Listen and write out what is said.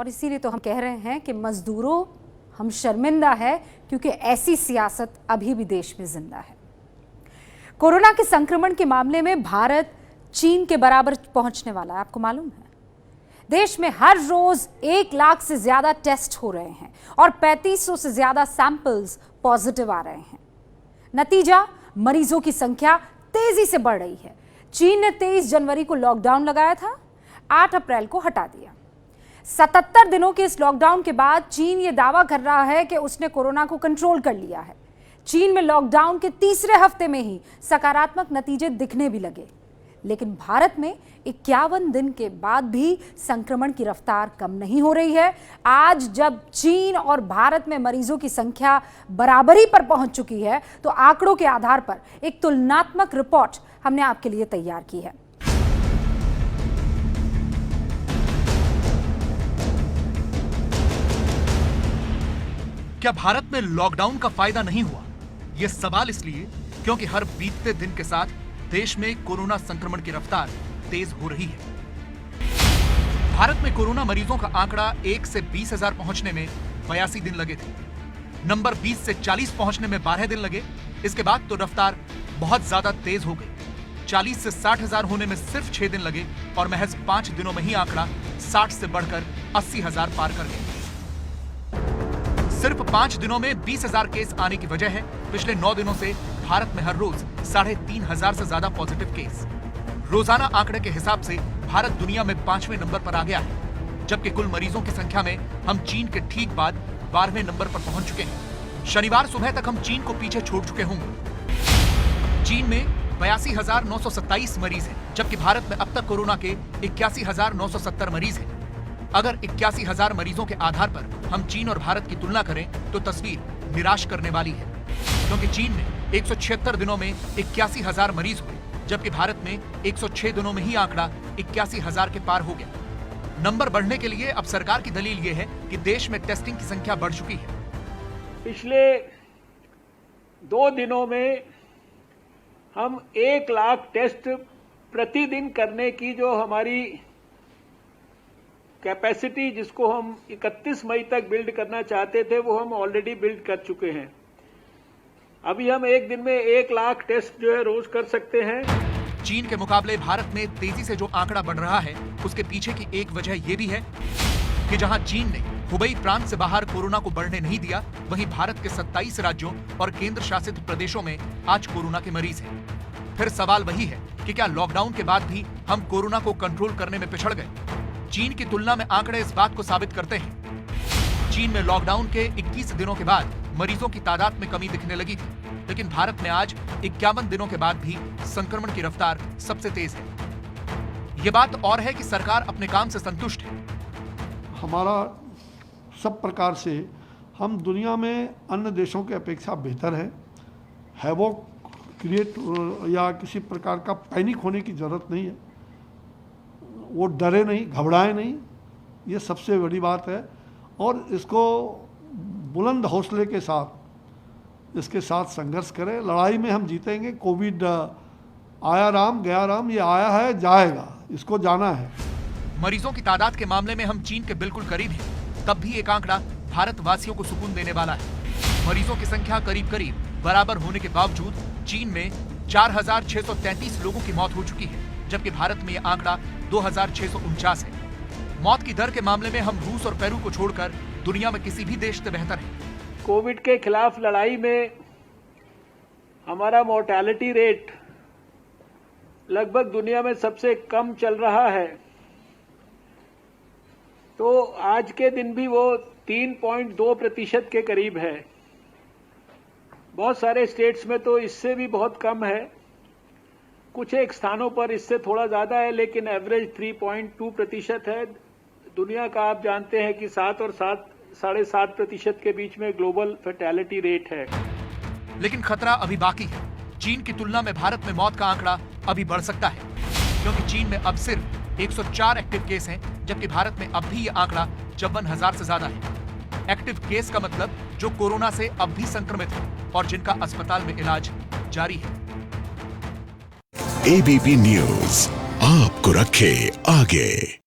और इसीलिए तो हम कह रहे हैं कि मजदूरों, हम शर्मिंदा है क्योंकि ऐसी सियासत अभी भी देश में जिंदा है। कोरोना के संक्रमण के मामले में भारत चीन के बराबर पहुंचने वाला है। आपको मालूम है, देश में हर रोज 1 लाख से ज्यादा टेस्ट हो रहे हैं और 3500 से ज्यादा सैंपल्स पॉजिटिव आ रहे हैं। नतीजा, मरीजों की संख्या तेजी से बढ़ रही है। चीन ने 23 जनवरी को लॉकडाउन लगाया था, 8 अप्रैल को हटा दिया। 77 दिनों के इस लॉकडाउन के बाद चीन ये दावा कर रहा है कि उसने कोरोना को कंट्रोल कर लिया है। चीन में लॉकडाउन के तीसरे हफ्ते में ही सकारात्मक नतीजे दिखने भी लगे, लेकिन भारत में 51 दिन के बाद भी संक्रमण की रफ्तार कम नहीं हो रही है। आज जब चीन और भारत में मरीजों की संख्या बराबरी पर पहुंच चुकी है, तो आंकड़ों के आधार पर एक तुलनात्मक रिपोर्ट हमने आपके लिए तैयार की है। क्या भारत में लॉकडाउन का फायदा नहीं हुआ? यह सवाल इसलिए क्योंकि हर बीतते दिन के साथ देश में कोरोना संक्रमण की रफ्तार तेज हो रही है। भारत में कोरोना मरीजों का आंकड़ा 1 से 20,000 पहुंचने में 82 दिन लगे थे। नंबर 20 से 40 पहुंचने में 12 दिन लगे। इसके बाद तो रफ्तार बहुत ज्यादा तेज हो गई। 40 से 60,000 होने में सिर्फ 6 दिन लगे और महज 5 दिनों में ही आंकड़ा 60 से बढ़कर 80,000 पार कर गया। सिर्फ 5 दिनों में 20,000 केस आने की वजह है पिछले 9 दिनों से भारत में हर रोज 3,500 से ज्यादा पॉजिटिव केस। रोजाना आंकड़े के हिसाब से भारत दुनिया में 5वें नंबर पर आ गया है, जबकि कुल मरीजों की संख्या में हम चीन के ठीक बाद 12वें नंबर पर पहुंच चुके हैं। शनिवार सुबह तक हम चीन को पीछे छोड़ चुके होंगे। चीन में 82,927 मरीज हैं, जबकि भारत में अब तक कोरोना के 81,970 मरीज हैं। अगर 81,000 मरीजों के आधार पर हम चीन और भारत की तुलना करें तो तस्वीर निराश करने वाली है, क्योंकि चीन में 176 दिनों में 81,000 मरीज हुए, जबकि भारत में 106 दिनों में ही आंकड़ा 81,000 के पार हो गया। नंबर बढ़ने के लिए अब सरकार की दलील यह है कि देश में टेस्टिंग की संख्या बढ़ चुकी है। पिछले 2 दिनों में हम 1 लाख टेस्ट प्रतिदिन करने की जो हमारी कैपेसिटी, जिसको हम 31 मई तक बिल्ड करना चाहते थे, वो हम ऑलरेडी बिल्ड कर चुके हैं। अभी हम एक दिन में 1 लाख टेस्ट जो है रोज कर सकते हैं। चीन के मुकाबले भारत में तेजी से जो आंकड़ा बढ़ रहा है, उसके पीछे की एक वजह यह भी है कि जहां चीन ने हुबई प्रांत से बाहर कोरोना को बढ़ने नहीं दिया, वहीं भारत के 27 राज्यों और केंद्र शासित प्रदेशों में आज कोरोना के मरीज हैं। फिर सवाल वही है कि क्या लॉकडाउन के बाद भी हम कोरोना को कंट्रोल करने में पिछड़ गए? चीन की तुलना में आंकड़े इस बात को साबित करते हैं। चीन में लॉकडाउन के 21 दिनों के बाद मरीजों की तादाद में कमी दिखने लगी थी, लेकिन भारत में आज 51 दिनों के बाद भी संक्रमण की रफ्तार सबसे तेज है। यह बात और है कि सरकार अपने काम से संतुष्ट है। हमारा सब प्रकार से हम दुनिया में अन्य देशों की अपेक्षा बेहतर है वो क्रिएट या किसी प्रकार का पैनिक होने की जरूरत नहीं है। वो डरे नहीं, घबराए नहीं, ये सबसे बड़ी बात है। और इसको बुलंद हौसले के साथ इसके साथ संघर्ष करें। लड़ाई में हम जीतेंगे। कोविड आया राम गया राम, ये आया है जाएगा, इसको जाना है। मरीजों की तादाद के मामले में हम चीन के बिल्कुल करीब हैं, तब भी एक आंकड़ा भारतवासियों को सुकून देने वाला है। मरीजों की संख्या करीब करीब बराबर होने के बावजूद चीन में 4,633 लोगों की मौत हो चुकी है, जबकि भारत में यह आंकड़ा 2,649 है। मौत की दर के मामले में हम रूस और पेरू को छोड़कर दुनिया में किसी भी देश से बेहतर हैं। कोविड के खिलाफ लड़ाई में हमारा मोर्टेलिटी रेट लगभग दुनिया में सबसे कम चल रहा है। तो आज के दिन भी वो 3.2% के करीब है। बहुत सारे स्टेट्स में तो इससे भी बहुत कम है। कुछ एक स्थानों पर इससे थोड़ा ज्यादा है, लेकिन एवरेज 3.2% है। दुनिया का आप जानते हैं कि 7 और 7.5% के बीच में ग्लोबल फैटेलिटी रेट है। लेकिन खतरा अभी बाकी है। चीन की तुलना में भारत में मौत का आंकड़ा अभी बढ़ सकता है, क्योंकि चीन में अब सिर्फ 104 एक्टिव केस हैं, जबकि भारत में अब भी यह आंकड़ा 54,000 से ज्यादा है। एक्टिव केस का मतलब जो कोरोना से अब भी संक्रमित है और जिनका अस्पताल में इलाज जारी है। एबीपी न्यूज आपको रखे आगे।